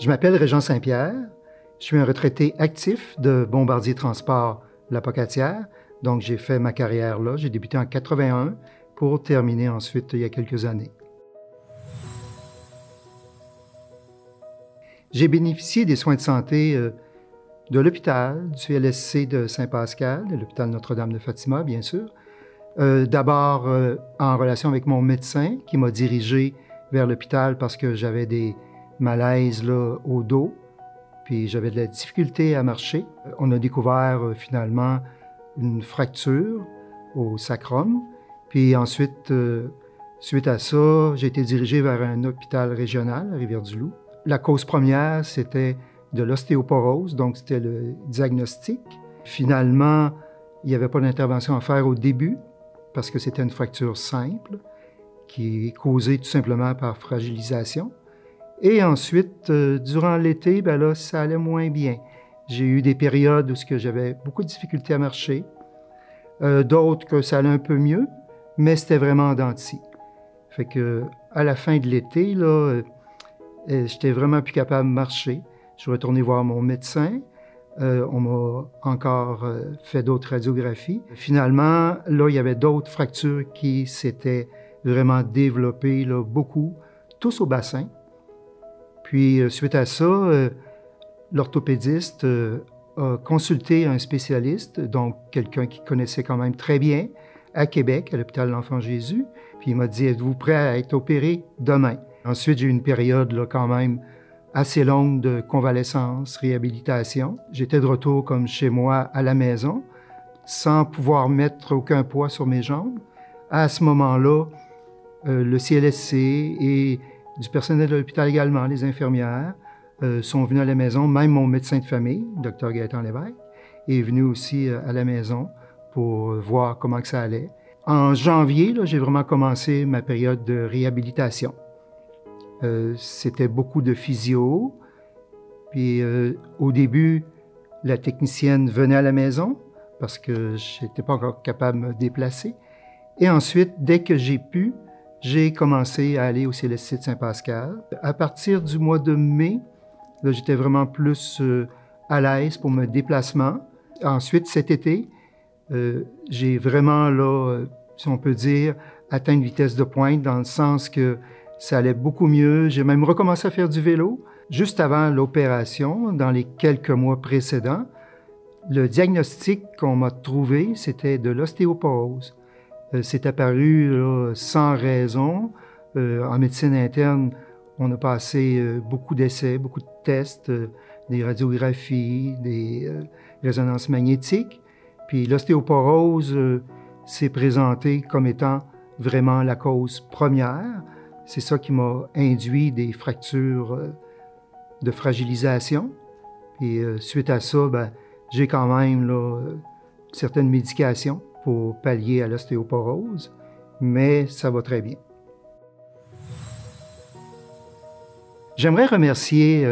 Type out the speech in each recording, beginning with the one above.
Je m'appelle Régent Saint-Pierre. Je suis un retraité actif de Bombardier Transport La Pocatière. Donc, j'ai fait ma carrière là. J'ai débuté en 81 pour terminer ensuite il y a quelques années. J'ai bénéficié des soins de santé de l'hôpital, du CLSC de Saint-Pascal, de l'hôpital Notre-Dame de Fatima, bien sûr. D'abord en relation avec mon médecin qui m'a dirigé vers l'hôpital parce que j'avais des malaises là, au dos, puis j'avais de la difficulté à marcher. On a découvert finalement une fracture au sacrum, puis ensuite, suite à ça, j'ai été dirigé vers un hôpital régional à Rivière-du-Loup. La cause première, c'était de l'ostéoporose, donc c'était le diagnostic. Finalement, il n'y avait pas d'intervention à faire au début parce que c'était une fracture simple qui est causée tout simplement par fragilisation. Et ensuite, durant l'été, ben là, ça allait moins bien. J'ai eu des périodes où j'avais beaucoup de difficultés à marcher, d'autres que ça allait un peu mieux, mais c'était vraiment en dents de scie. Fait que, à la fin de l'été, là, j'étais vraiment plus capable de marcher. Je suis retourné voir mon médecin. On m'a encore fait d'autres radiographies. Finalement, là, il y avait d'autres fractures qui s'étaient vraiment développées, là, beaucoup, tous au bassin. Puis, suite à ça, l'orthopédiste a consulté un spécialiste, donc quelqu'un qui connaissait quand même très bien, à Québec, à l'hôpital de l'Enfant Jésus. Puis il m'a dit, êtes-vous prêt à être opéré demain? Ensuite, j'ai eu une période là, quand même assez longue de convalescence, réhabilitation. J'étais de retour comme chez moi à la maison, sans pouvoir mettre aucun poids sur mes jambes. À ce moment-là, le CLSC et du personnel de l'hôpital également, les infirmières, sont venus à la maison. Même mon médecin de famille, Dr Gaëtan Lévesque, est venu aussi à la maison pour voir comment que ça allait. En janvier, là, j'ai vraiment commencé ma période de réhabilitation. C'était beaucoup de physio. Puis au début, la technicienne venait à la maison parce que je n'étais pas encore capable de me déplacer. Et ensuite, dès que j'ai pu, j'ai commencé à aller au CLSC de Saint-Pascal. À partir du mois de mai, là, j'étais vraiment plus à l'aise pour mes déplacements. Ensuite, cet été, j'ai vraiment, là, si on peut dire, atteint une vitesse de pointe dans le sens que ça allait beaucoup mieux. J'ai même recommencé à faire du vélo. Juste avant l'opération, dans les quelques mois précédents, le diagnostic qu'on m'a trouvé, c'était de l'ostéoporose. C'est apparu là, sans raison. En médecine interne, on a passé beaucoup d'essais, beaucoup de tests, des radiographies, des résonances magnétiques. Puis l'ostéoporose s'est présentée comme étant vraiment la cause première. C'est ça qui m'a induit des fractures de fragilisation. Puis suite à ça, ben, j'ai quand même là, certaines médications pour pallier à l'ostéoporose, mais ça va très bien. J'aimerais remercier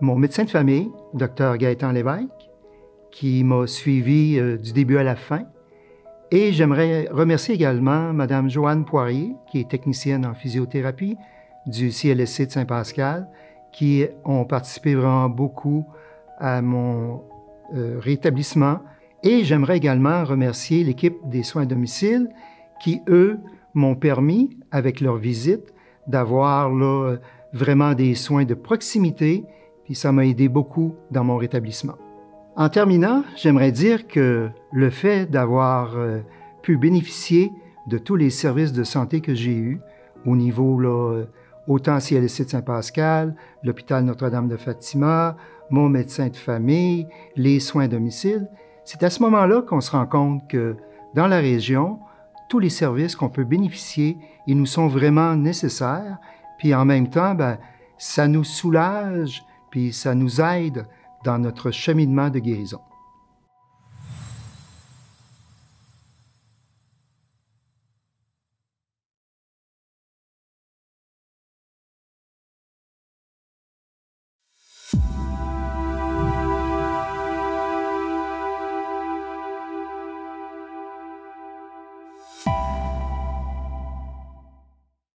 mon médecin de famille, Dr Gaëtan Lévesque, qui m'a suivi du début à la fin. Et j'aimerais remercier également Mme Joanne Poirier, qui est technicienne en physiothérapie du CLSC de Saint-Pascal, qui ont participé vraiment beaucoup à mon rétablissement. Et j'aimerais également remercier l'équipe des soins à domicile qui, eux, m'ont permis, avec leur visite, d'avoir là, vraiment des soins de proximité, puis ça m'a aidé beaucoup dans mon rétablissement. En terminant, j'aimerais dire que le fait d'avoir pu bénéficier de tous les services de santé que j'ai eus, au niveau là, autant CLSC de Saint-Pascal, l'hôpital Notre-Dame de Fatima, mon médecin de famille, les soins à domicile, c'est à ce moment-là qu'on se rend compte que dans la région, tous les services qu'on peut bénéficier, ils nous sont vraiment nécessaires. Puis en même temps, ben, ça nous soulage, puis ça nous aide dans notre cheminement de guérison.